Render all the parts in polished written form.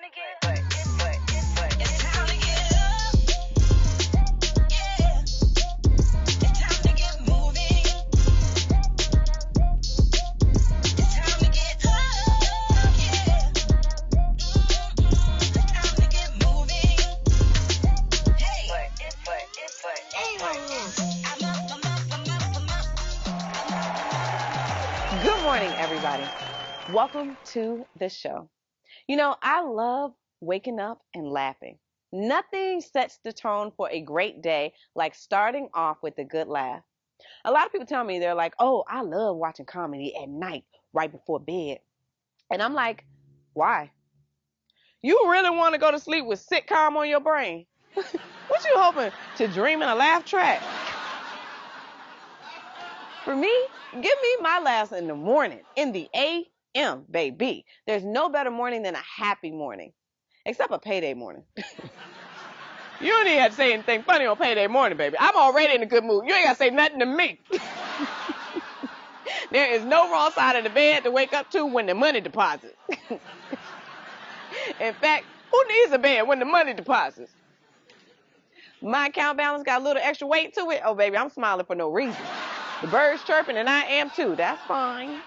Good morning, everybody. Welcome to the show. You know, I love waking up and laughing. Nothing sets the tone for a great day like starting off with a good laugh. A lot of people tell me, they're like, oh, I love watching comedy at night right before bed. And I'm like, why? You really want to go to sleep with sitcom on your brain? What you hoping, to dream in a laugh track? For me, give me my laughs in the morning, in the a.m., baby. There's no better morning than a happy morning, except a payday morning. You don't even have to say anything funny on payday morning, baby. I'm already in a good mood. You ain't got to say nothing to me. There is no wrong side of the bed to wake up to when the money deposits. In fact, who needs a bed when the money deposits? My account balance got a little extra weight to it. Oh, baby, I'm smiling for no reason. The birds chirping, and I am too. That's fine.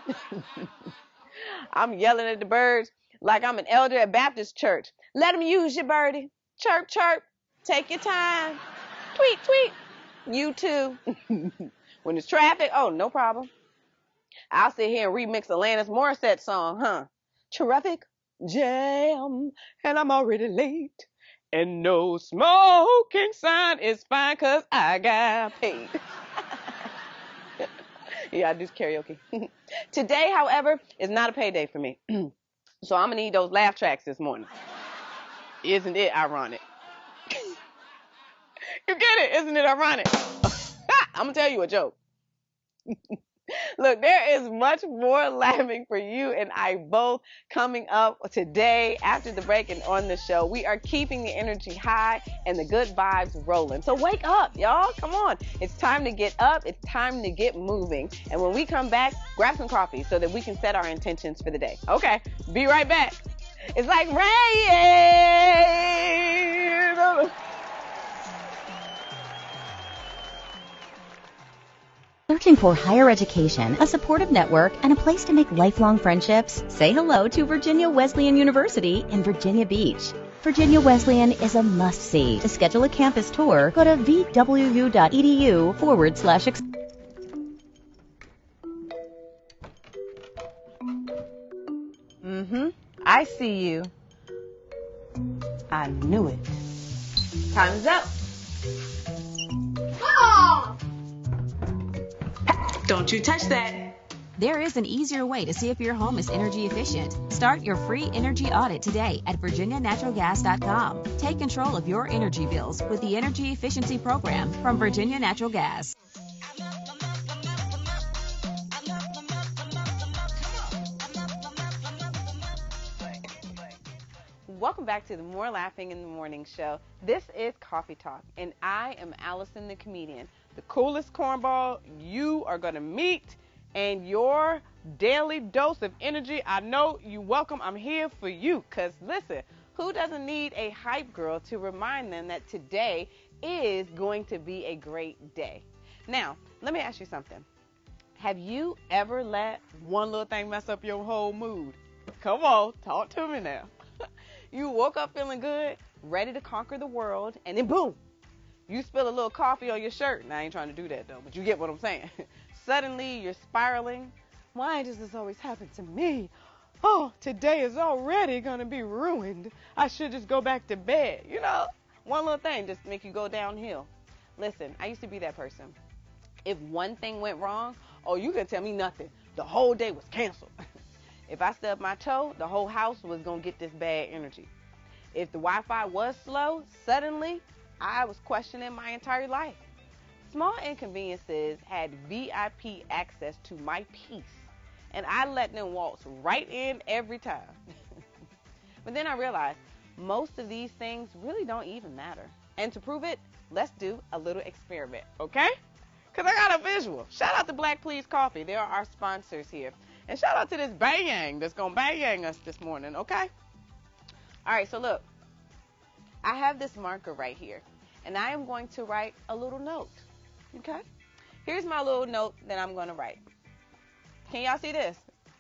I'm yelling at the birds like I'm an elder at Baptist church. Let them use you, birdie. Chirp, chirp. Take your time. Tweet, tweet. You too. When there's traffic, oh, no problem. I'll sit here and remix Alanis Morissette song, huh? Traffic jam, and I'm already late. And no smoking sign is fine, 'cause I got paid. Yeah, I do karaoke. Today, however, is not a payday for me. So I'm going to need those laugh tracks this morning. Isn't it ironic? You get it? Isn't it ironic? I'm going to tell you a joke. Look, there is much more laughing for you and I both coming up today after the break and on the show. We are keeping the energy high and the good vibes rolling. So wake up, y'all. Come on. It's time to get up. It's time to get moving. And when we come back, grab some coffee so that we can set our intentions for the day. Okay, be right back. It's like rain. Searching for higher education, a supportive network, and a place to make lifelong friendships? Say hello to Virginia Wesleyan University in Virginia Beach. Virginia Wesleyan is a must-see. To schedule a campus tour, go to vwu.edu/. I see you. I knew it. Time's up. Don't you touch that. There is an easier way to see if your home is energy efficient. Start your free energy audit today at virginianaturalgas.com. Take control of your energy bills with the Energy Efficiency Program from Virginia Natural Gas. Welcome back to the More Laughing in the Morning show. This is Coffee Talk, and I am Allison the Comedian, the coolest cornball you are going to meet, and your daily dose of energy. I know you welcome. I'm here for you, because listen, who doesn't need a hype girl to remind them that today is going to be a great day? Now, let me ask you something. Have you ever let one little thing mess up your whole mood? Come on, talk to me now. You woke up feeling good, ready to conquer the world, and then boom, you spill a little coffee on your shirt. Now, I ain't trying to do that, though, but you get what I'm saying. Suddenly, you're spiraling. Why does this always happen to me? Oh, today is already going to be ruined. I should just go back to bed. You know, one little thing just make you go downhill. Listen, I used to be that person. If one thing went wrong, oh, you could tell me nothing. The whole day was canceled. If I stubbed my toe, the whole house was going to get this bad energy. If the Wi-Fi was slow, suddenly I was questioning my entire life. Small Inconveniences had VIP access to my peace, and I let them waltz right in every time. But then I realized most of these things really don't even matter. And to prove it, let's do a little experiment, okay? Because I got a visual. Shout out to Black Please Coffee. They are our sponsors here. And shout out to this bang that's going to bang us this morning, okay? All right, so look, I have this marker right here, and I am going to write a little note, okay? Here's my little note that I'm going to write. Can y'all see this?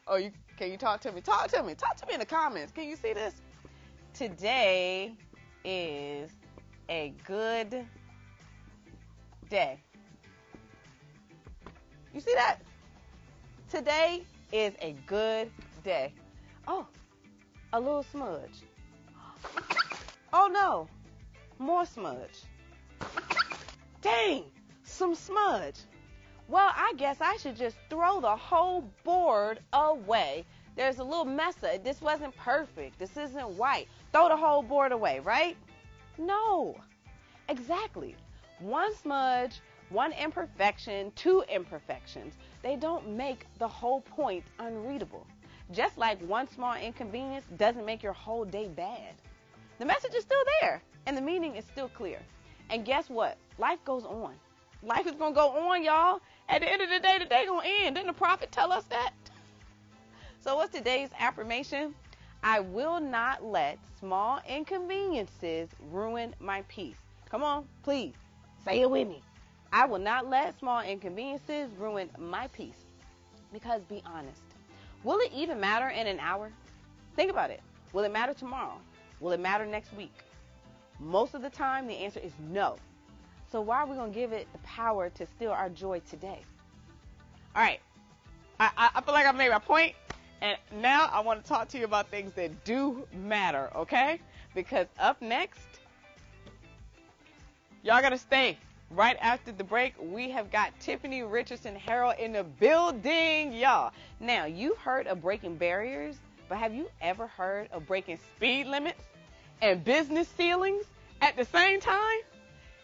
Oh, can you talk to me? Talk to me in the comments. Can you see this? Today is a good day. You see that? Today is a good day. Oh, a little smudge. Oh no, more smudge. Dang, some smudge. Well, I guess I should just throw the whole board away. There's a little mess up. This wasn't perfect. This isn't white. Throw the whole board away, right? No, exactly. One smudge, one imperfection, two imperfections. They don't make the whole point unreadable. Just like one small inconvenience doesn't make your whole day bad. The message is still there, and the meaning is still clear. And guess what? Life goes on. Life is going to go on, y'all. At the end of the day going to end. Didn't the prophet tell us that? So what's today's affirmation? I will not let small inconveniences ruin my peace. Come on, please. Say it with me. I will not let small inconveniences ruin my peace. Because be honest, will it even matter in an hour? Think about it. Will it matter tomorrow? Will it matter next week? Most of the time, the answer is no. So why are we going to give it the power to steal our joy today? All right. I feel like I made my point, and now I want to talk to you about things that do matter, okay? Because up next, y'all got to stay. Right after the break, we have got Tiffany Richardson-Harrell in the building, y'all. Now, you've heard of breaking barriers, but have you ever heard of breaking speed limits and business ceilings at the same time?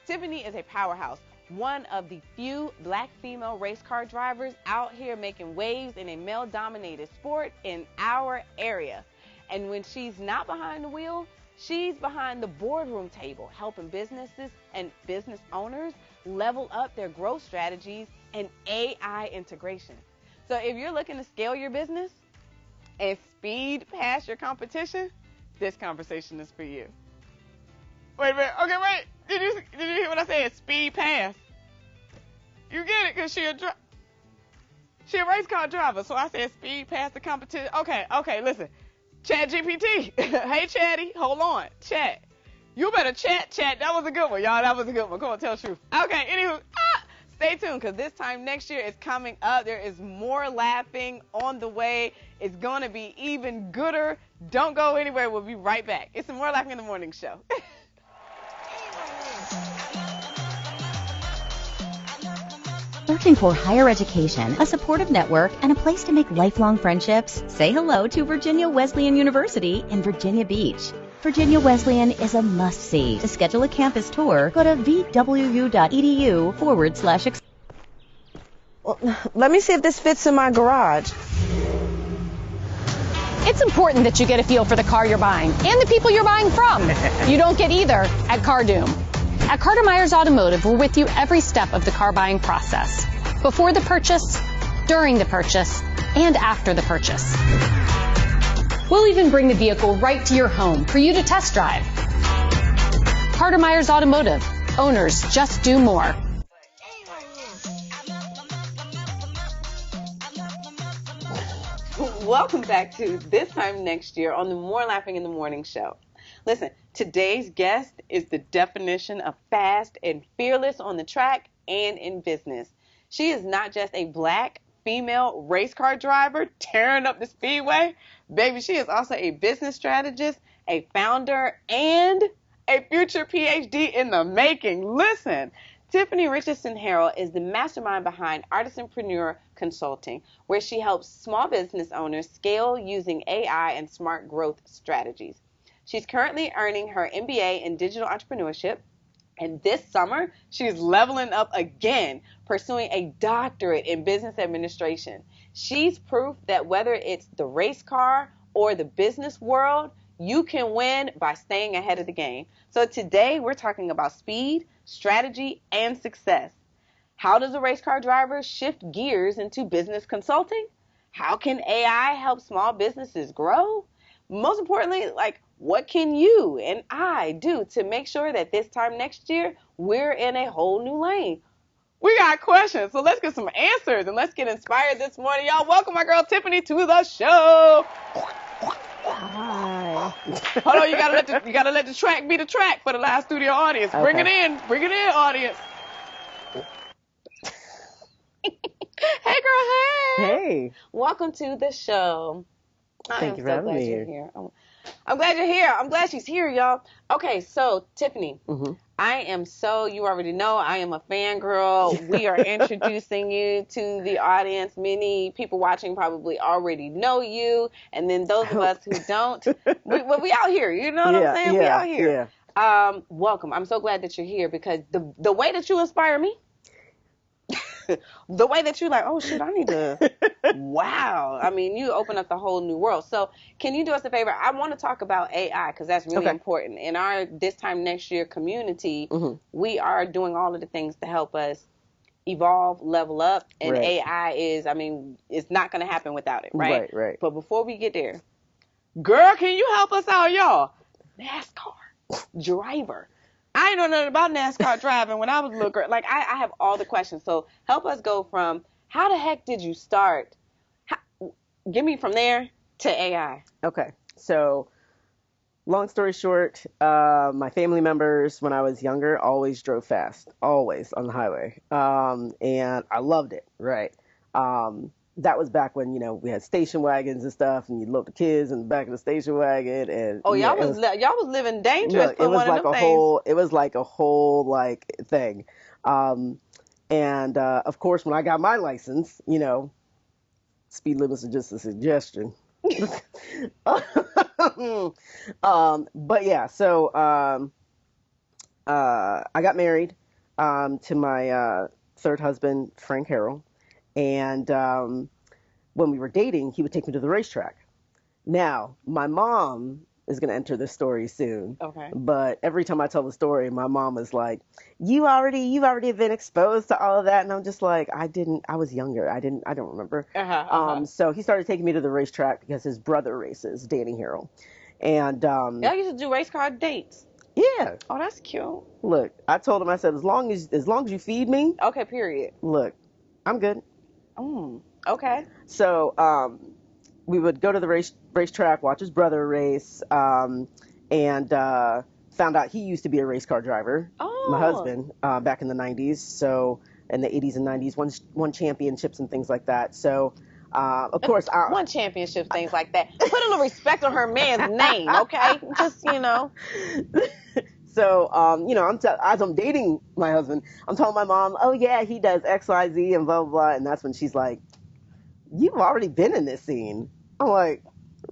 Tiffany is a powerhouse, one of the few black female race car drivers out here making waves in a male-dominated sport in our area. And when she's not behind the wheel, she's behind the boardroom table, helping businesses and business owners level up their growth strategies and AI integration. So if you're looking to scale your business and speed past your competition, this conversation is for you. Wait a minute. Okay, wait. Did you hear what I said? Speed past. You get it? Because she a race car driver. So I said speed past the competition. Okay, listen. Chat GPT. Hey, Chatty. Hold on. Chat. You better chat. That was a good one, y'all. That was a good one. Come on, tell the truth. Okay, anywho. Stay tuned, because this time next year is coming up. There is more laughing on the way. It's going to be even gooder. Don't go anywhere. We'll be right back. It's the More Laughing in the Morning show. Searching for higher education, a supportive network, and a place to make lifelong friendships? Say hello to Virginia Wesleyan University in Virginia Beach. Virginia Wesleyan is a must-see. To schedule a campus tour, go to vwu.edu/. Well, let me see if this fits in my garage. It's important that you get a feel for the car you're buying and the people you're buying from. You don't get either at CarDoom. At Carter Myers Automotive, we're with you every step of the car buying process. Before the purchase, during the purchase, and after the purchase. We'll even bring the vehicle right to your home for you to test drive. Carter Myers Automotive. Owners just do more. Welcome back to This Time Next Year on the More Laughing in the Morning show. Listen, today's guest is the definition of fast and fearless on the track and in business. She is not just a black female race car driver tearing up the speedway. Baby, she is also a business strategist, a founder, and a future PhD in the making. Listen, Tiffany Richardson-Harrell is the mastermind behind Artisanpreneur Consulting, where she helps small business owners scale using AI and smart growth strategies. She's currently earning her MBA in digital entrepreneurship, and this summer, she's leveling up again, pursuing a doctorate in business administration. She's proof that whether it's the race car or the business world, you can win by staying ahead of the game. So today, we're talking about speed, strategy, and success. How does a race car driver shift gears into business consulting? How can AI help small businesses grow? most importantly, like, what can you and I do to make sure that this time next year we're in a whole new lane? We got questions, so let's get some answers and let's get inspired this morning. Y'all, welcome my girl Tiffany to the show. Hi. Hold on, you gotta let the track be the track for the live studio audience. Okay. Bring it in, audience. Hey, girl, hey. Hey. Welcome to the show. Thank you for having me here. Here. I'm glad you're here. I'm glad she's here, y'all. Okay, so Tiffany, you already know, I am a fangirl. We are introducing you to the audience. Many people watching probably already know you. And then those of us who don't, we out here. You know what I'm saying? We out here. Yeah. Welcome. I'm so glad that you're here because the way that you inspire me, the way that you're like, oh shit, I need to, wow. I mean, you open up the whole new world. So can you do us a favor? I want to talk about AI because that's really important. In our this time next year community, we are doing all of the things to help us evolve, level up. And AI is, I mean, it's not going to happen without it, right? Right. But before we get there, girl, can you help us out, y'all? NASCAR driver. I ain't know nothing about NASCAR driving when I was a little girl. Like, I have all the questions. So help us go from how the heck did you start? Give me from there to AI. Okay. So, long story short, my family members, when I was younger, always drove fast. Always on the highway. And I loved it, right? That was back when, we had station wagons and stuff, and you'd load the kids in the back of the station wagon. And y'all was living dangerous. Look, it was like a whole thing. And of course, when I got my license, speed limits are just a suggestion. But yeah, so I got married to my third husband, Frank Harrell. And when we were dating, he would take me to the racetrack. Now, my mom is going to enter this story soon. Okay. But every time I tell the story, my mom is like, you've already been exposed to all of that. And I'm just like, I was younger. I don't remember. So he started taking me to the racetrack because his brother races, Danny Harrell. And y'all used to do race car dates. Yeah. Oh, that's cute. Look, I told him, I said, as long as you feed me. Okay, period. Look, I'm good. Okay. So we would go to the racetrack, watch his brother race, and found out he used to be a race car driver. Oh. My husband, back in the 90s. So in the 80s and 90s, won championships and things like that. So of course, won championships, things like that. Put a little respect on her man's name, okay? Just So, as I'm dating my husband, I'm telling my mom, oh, yeah, he does X, Y, Z, and blah, blah, blah. And that's when she's like, you've already been in this scene. I'm like,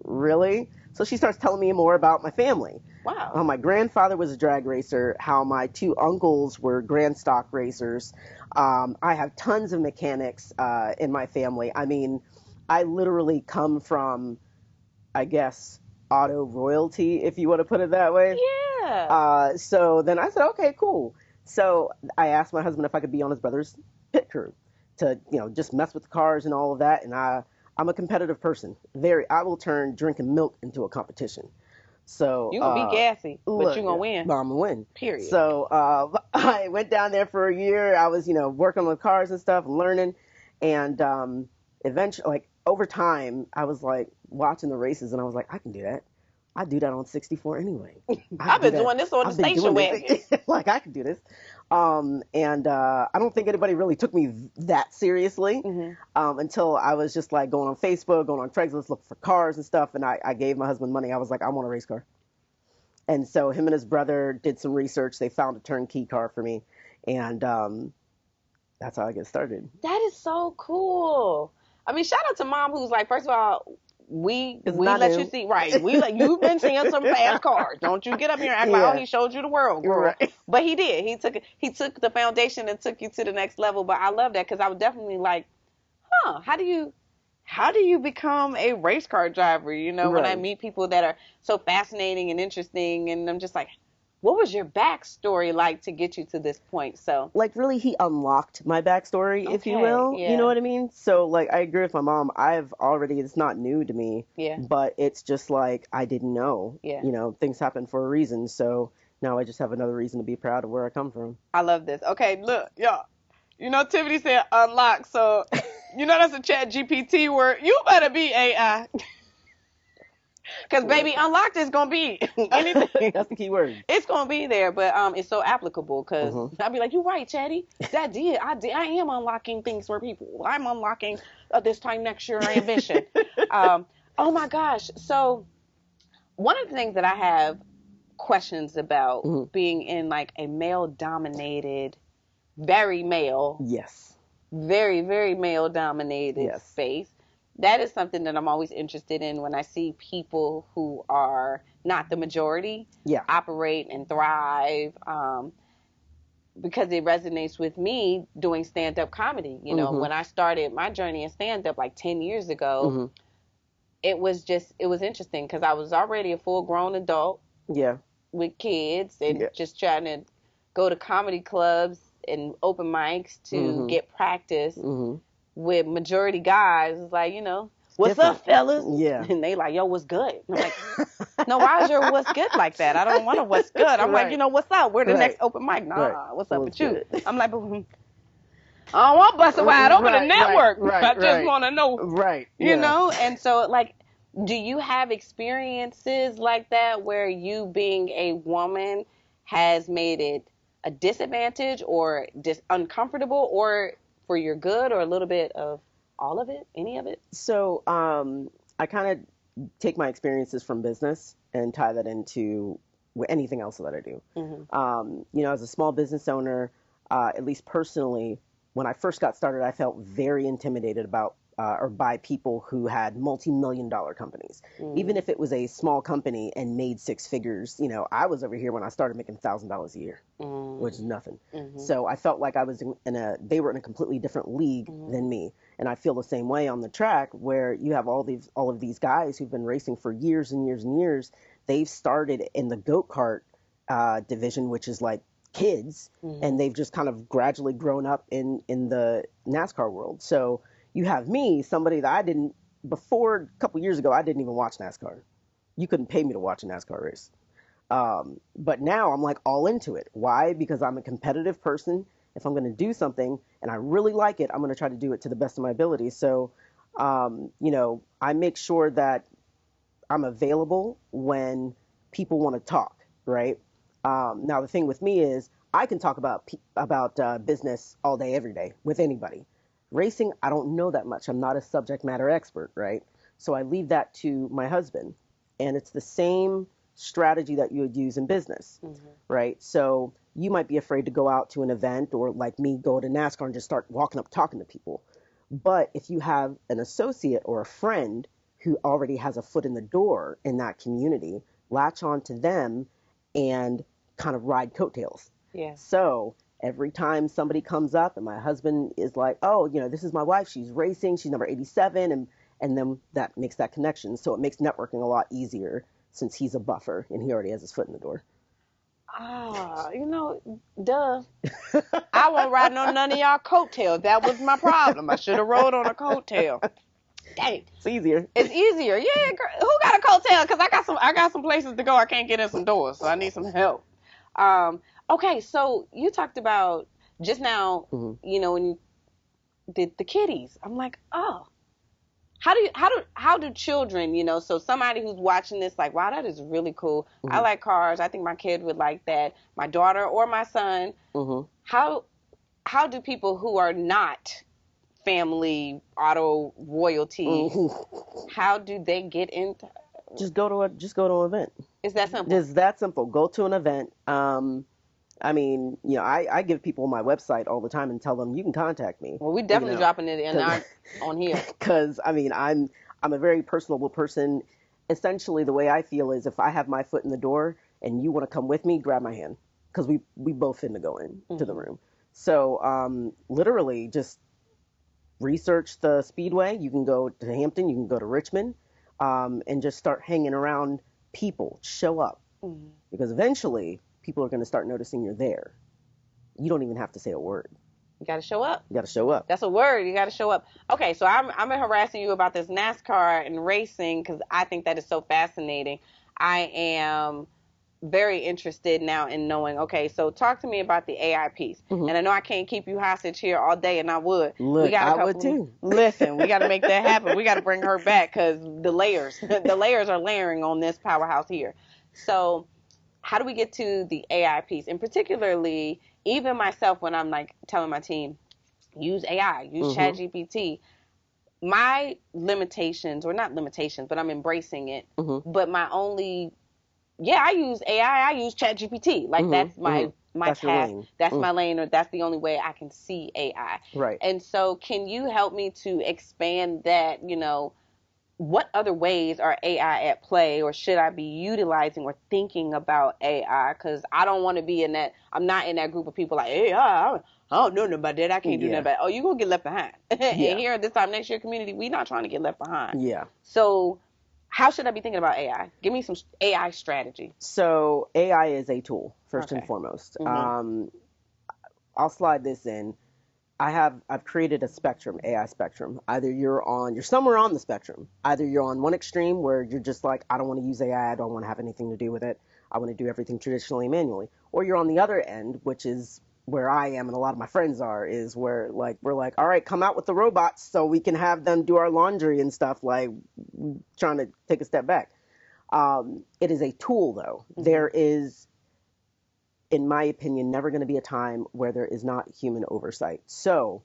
really? So she starts telling me more about my family. Wow. My grandfather was a drag racer, how my two uncles were grand stock racers. I have tons of mechanics in my family. I mean, I literally come from, I guess, auto royalty, if you want to put it that way. Yeah. So then I said, okay, cool. So I asked my husband if I could be on his brother's pit crew to, just mess with the cars and all of that. And I'm a competitive person. I will turn drinking milk into a competition. So you're going to be gassy, but you're going to win. I'm going to win. Period. So I went down there for a year. I was, working on the cars and stuff and learning. And eventually, over time, I was watching the races and I was like, I can do that. I do that on 64 anyway. I've been doing this on the station wagon. I can do this. And I don't think anybody really took me that seriously until I was just going on Facebook, going on Craigslist, looking for cars and stuff. And I gave my husband money. I was like, I want a race car. And so him and his brother did some research. They found a turnkey car for me. And that's how I get started. That is so cool. I mean, shout out to mom who's first of all, we let you see, right. You've been seeing some fast cars. Don't you get up here and act like, he showed you the world, girl. Right. But he did. He took the foundation and took you to the next level. But I love that because I was definitely how do you become a race car driver? When I meet people that are so fascinating and interesting, and I'm just like, what was your backstory like to get you to this point? So, like, really, he unlocked my backstory, if you Okay, will. yeah. You know what I mean? So, like, I agree with my mom. It's not new to me. Yeah. But it's just like, I didn't know. Yeah. You know, things happen for a reason. So now I just have another reason to be proud of where I come from. I love this. Okay, look, y'all. You know, Tiffany said unlock, so you know that's a chat GPT word. You better be AI. Because, baby, unlocked is going to be anything. That's the key word. It's going to be there, but it's so applicable because Mhm. I'll be like, you're right, Chatty. I am unlocking things for people. I'm unlocking this time next year ambition. Oh, my gosh. So one of the things that I have questions about Mhm. being in, like, a male-dominated, very male, Yes. very, very male-dominated Yes. space. That is something that I'm always interested in when I see people who are not the majority Yeah. operate and thrive, because it resonates with me doing stand-up comedy. You know, Mhm. when I started my journey in stand-up like 10 years ago, Mhm. it was interesting because I was already a full-grown adult Yeah. with kids and Yeah. just trying to go to comedy clubs and open mics to Mhm. get practice Mhm. with majority guys. It's like, you know, what's Different. up, fellas? Yeah. And they like, yo, what's good? And I'm like, no, why is your what's good like that? I don't want to what's good. I'm like, Right. you know, what's up? We're the Right. next open mic. Nah, Right. what's up What's with you? good? I'm like, I don't want busted wide open to Right, network. right, I just right. want to know, Right. you Yeah. know? And so, like, do you have experiences like that where you being a woman has made it a disadvantage or just uncomfortable or for your good or a little bit of all of it, any of it? So I kind of take my experiences from business and tie that into anything else that I do. Mm-hmm. You know, as a small business owner, at least personally, when I first got started, I felt very intimidated about or by people who had multi-million-dollar companies. Mm-hmm. Even if it was a small company and made six figures, you know, I was over here when I started making $1,000 a year, which is nothing. Mm-hmm. So I felt like I was they were in a completely different league than me. And I feel the same way on the track where you have all of these guys who've been racing for years and years and years. They've started in the goat kart division, which is like kids, and they've just kind of gradually grown up in the NASCAR world. So you have me, somebody that before a couple years ago, I didn't even watch NASCAR. You couldn't pay me to watch a NASCAR race. But now I'm like all into it. Why? Because I'm a competitive person. If I'm going to do something and I really like it, I'm going to try to do it to the best of my ability. So, you know, I make sure that I'm available when people want to talk, right? Now, the thing with me is I can talk about business all day, every day with anybody. Racing, I don't know that much. I'm not a subject matter expert, right? So I leave that to my husband. And it's the same strategy that you would use in business, right? So you might be afraid to go out to an event or like me, go to NASCAR and just start walking up talking to people. But if you have an associate or a friend who already has a foot in the door in that community, latch on to them and kind of ride coattails. Yeah. So every time somebody comes up and my husband is like, oh, you know, this is my wife, she's racing, she's number 87, and then that makes that connection. So it makes networking a lot easier since he's a buffer and he already has his foot in the door. You know, duh. I won't ride on none of y'all coattails. That was my problem. I should have rode on a coattail. Dang. It's easier. It's easier. Yeah, girl. Who got a coattail? Because I got some places to go. I can't get in some doors, so I need some help. Okay, so you talked about just now, you know, when you did the kitties. I'm like, oh, how do children, you know, so somebody who's watching this, like, wow, that is really cool. I like cars. I think my kid would like that. My daughter or my son. How do people who are not family auto royalty, how do they get into? Just go to an event. Is that simple? It's that simple. Go to an event. I mean, you know, I give people my website all the time and tell them you can contact me. Well, we definitely dropping it in on here. Because I mean, I'm a very personable person. Essentially, the way I feel is if I have my foot in the door and you want to come with me, grab my hand because we both finna go to the room. So literally, just research the Speedway. You can go to Hampton. You can go to Richmond, and just start hanging around people. Show up because eventually people are going to start noticing you're there. You don't even have to say a word. You got to show up. You got to show up. That's a word. You got to show up. Okay, so I'm harassing you about this NASCAR and racing because I think that is so fascinating. I am very interested now in knowing, okay, so talk to me about the AI piece. And I know I can't keep you hostage here all day, and I would. Look, I would too. Listen, we got to make that happen. We got to bring her back because the layers are layering on this powerhouse here. So how do we get to the AI piece? And particularly, even myself, when I'm like telling my team, use AI, use ChatGPT, my limitations, or not limitations, but I'm embracing it. But my only, I use AI, I use ChatGPT. Like that's my path. That's my lane, or that's the only way I can see AI. Right. And so can you help me to expand that, what other ways are AI at play, or should I be utilizing or thinking about AI? Because I don't want to be in that, I'm not in that group of people like, AI, I don't know nothing about that. I can't do nothing about it. Oh, you're going to get left behind. And here this time next year community, we're not trying to get left behind. Yeah. So how should I be thinking about AI? Give me some AI strategy. So AI is a tool, first and foremost. I'll slide this in. I've created a spectrum, AI spectrum. Either you're somewhere on the spectrum. Either you're on one extreme where you're just like, I don't want to use AI. I don't want to have anything to do with it. I want to do everything traditionally, manually. Or you're on the other end, which is where I am and a lot of my friends are, is where like, we're like, all right, come out with the robots so we can have them do our laundry and stuff, like trying to take a step back. It is a tool though. There is, in my opinion, never going to be a time where there is not human oversight. So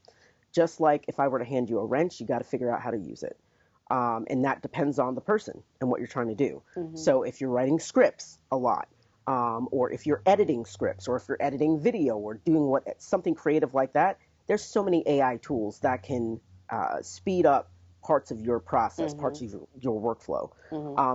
just like if I were to hand you a wrench, you got to figure out how to use it. And that depends on the person and what you're trying to do. So if you're writing scripts a lot, or if you're editing scripts, or if you're editing video, or doing something creative like that, there's so many AI tools that can speed up parts of your process, parts of your workflow.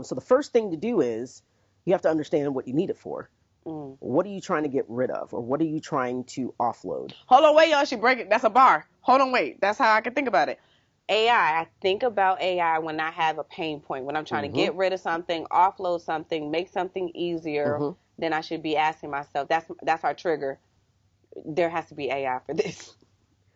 So the first thing to do is you have to understand what you need it for. What are you trying to get rid of, or what are you trying to offload? Hold on, wait, y'all. She break it. That's a bar. Hold on, wait. That's how I can think about it. AI. I think about AI when I have a pain point, when I'm trying to get rid of something, offload something, make something easier. Then I should be asking myself. That's our trigger. There has to be AI for this.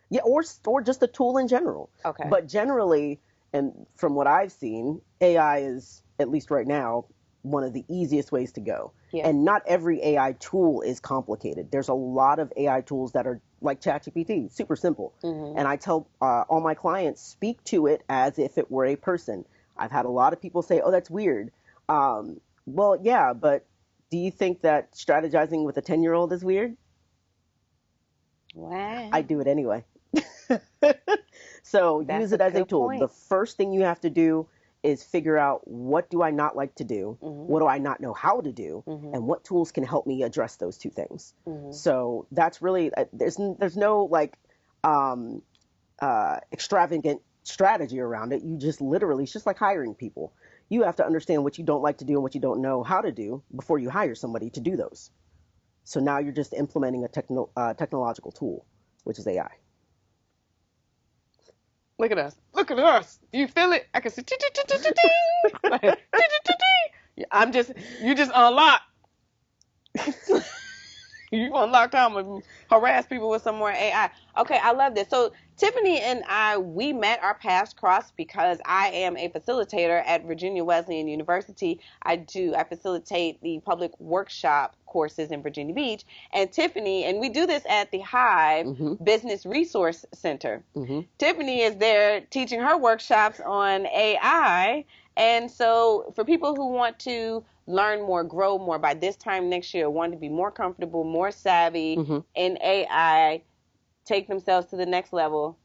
Yeah, or just a tool in general. Okay. But generally, and from what I've seen, AI is, at least right now, one of the easiest ways to go. Yeah. And not every AI tool is complicated. There's a lot of AI tools that are like ChatGPT, super simple. And I tell all my clients, speak to it as if it were a person. I've had a lot of people say, oh, that's weird. Well, yeah, but do you think that strategizing with a 10-year-old is weird? Wow. I do it anyway. So use it as a tool. Point. The first thing you have to do is figure out, what do I not like to do? What do I not know how to do? And what tools can help me address those two things? So that's really, there's no like extravagant strategy around it. You just literally, it's just like hiring people. You have to understand what you don't like to do and what you don't know how to do before you hire somebody to do those. So now you're just implementing a technological tool, which is AI. Look at us. Look at us. Do you feel it? I can see. You just unlock. You unlock time and harass people with some more AI. Okay, I love this. So Tiffany and I, we met, our paths crossed because I am a facilitator at Virginia Wesleyan University. I facilitate the public workshop courses in Virginia Beach. And Tiffany, and we do this at the Hive Business Resource Center. Tiffany is there teaching her workshops on AI. And so for people who want to learn more, grow more by this time next year, want to be more comfortable, more savvy in AI, take themselves to the next level,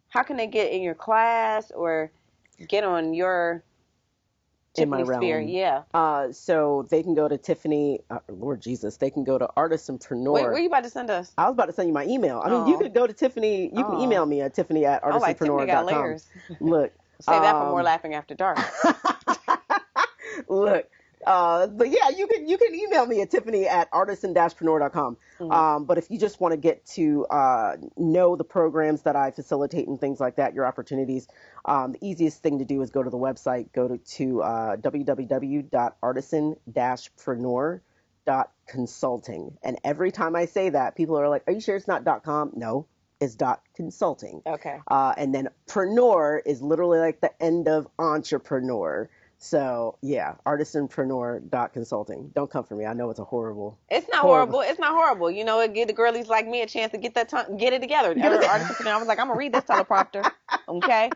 how can they get in your class or get on your Tiffany in my sphere? realm? Yeah. So they can go to Tiffany, Lord Jesus, they can go to Artisanpreneur. Wait, where are you about to send us? I was about to send you my email. I mean, you could go to Tiffany, you can email me at tiffany@artisanpreneur.com. Like Tiffany got layers. Look. Save that for more laughing after dark. Look. But yeah, you can email me at tiffany@artisan-preneur.com. But if you just want to get to know the programs that I facilitate and things like that, your opportunities, the easiest thing to do is go to the website, go to www.artisan-preneur.com. .consulting. And every time I say that, people are like, are you sure it's not .com? No, it's .consulting. Okay. And then preneur is literally like the end of entrepreneur. So yeah, artisanpreneur.consulting. Don't come for me. I know it's a horrible. It's not horrible. It's not horrible. You know, it give the girlies like me a chance to get it together. Artisanpreneur. I was like, I'm gonna read this teleprompter. Okay.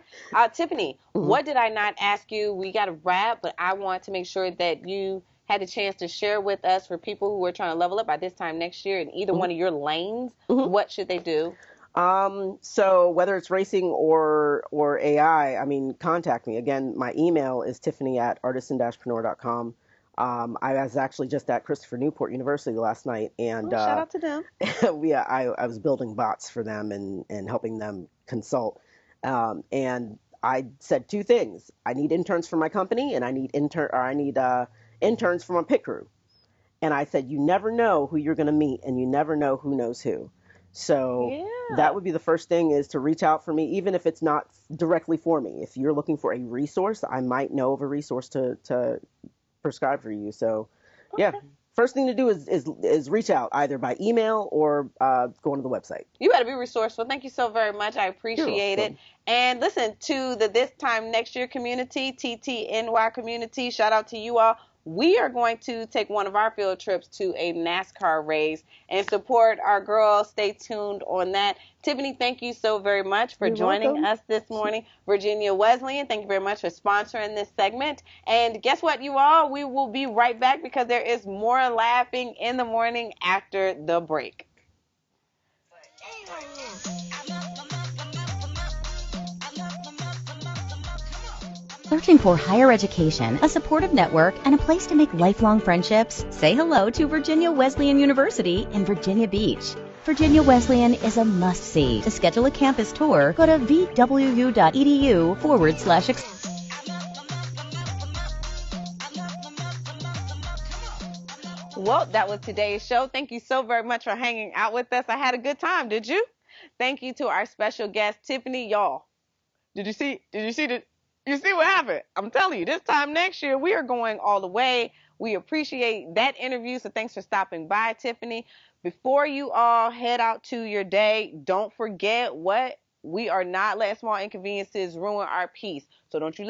Tiffany, what did I not ask you? We got to wrap, but I want to make sure that you had a chance to share with us for people who are trying to level up by this time next year in either one of your lanes. What should they do? So whether it's racing or AI, I mean, contact me. Again, my email is tiffany@artisan-preneur.com. I was actually just at Christopher Newport University last night, and shout out to them. yeah, I was building bots for them and helping them consult. And I said two things: I need interns for my company, and I need interns for my pit crew. And I said, you never know who you're going to meet, and you never know who knows who. So that would be the first thing, is to reach out for me, even if it's not directly for me. If you're looking for a resource, I might know of a resource to prescribe for you. So yeah, first thing to do is reach out either by email or go onto the website. You better be resourceful. Thank you so very much. I appreciate it. And listen to the This Time Next Year community, TTNY community. Shout out to you all. We are going to take one of our field trips to a NASCAR race and support our girls. Stay tuned on that. Tiffany, thank you so very much for joining us this morning. Virginia Wesleyan, thank you very much for sponsoring this segment. And guess what, you all? We will be right back because there is more laughing in the morning after the break. Searching for higher education, a supportive network, and a place to make lifelong friendships? Say hello to Virginia Wesleyan University in Virginia Beach. Virginia Wesleyan is a must-see. To schedule a campus tour, go to vwu.edu/. Well, that was today's show. Thank you so very much for hanging out with us. I had a good time, did you? Thank you to our special guest, Tiffany. Y'all, you see what happened? I'm telling you, this time next year, we are going all the way. We appreciate that interview, so thanks for stopping by, Tiffany. Before you all head out to your day, don't forget we are not letting small inconveniences ruin our peace. So don't you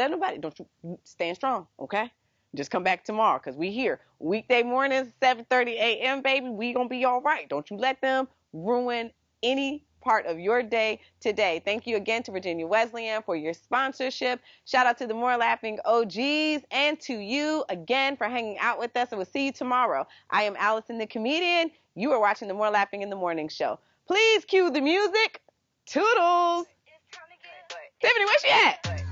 stand strong, okay? Just come back tomorrow, because we here. Weekday mornings, 7:30 a.m., baby. We going to be all right. Don't you let them ruin any part of your day today. Thank you again to Virginia Wesleyan for your sponsorship. Shout out to the More Laughing OGs and to you again for hanging out with us. And we'll see you tomorrow. I am Allison the Comedian. You are watching the More Laughing in the Morning show. Please cue the music. Toodles. Tiffany, where she at?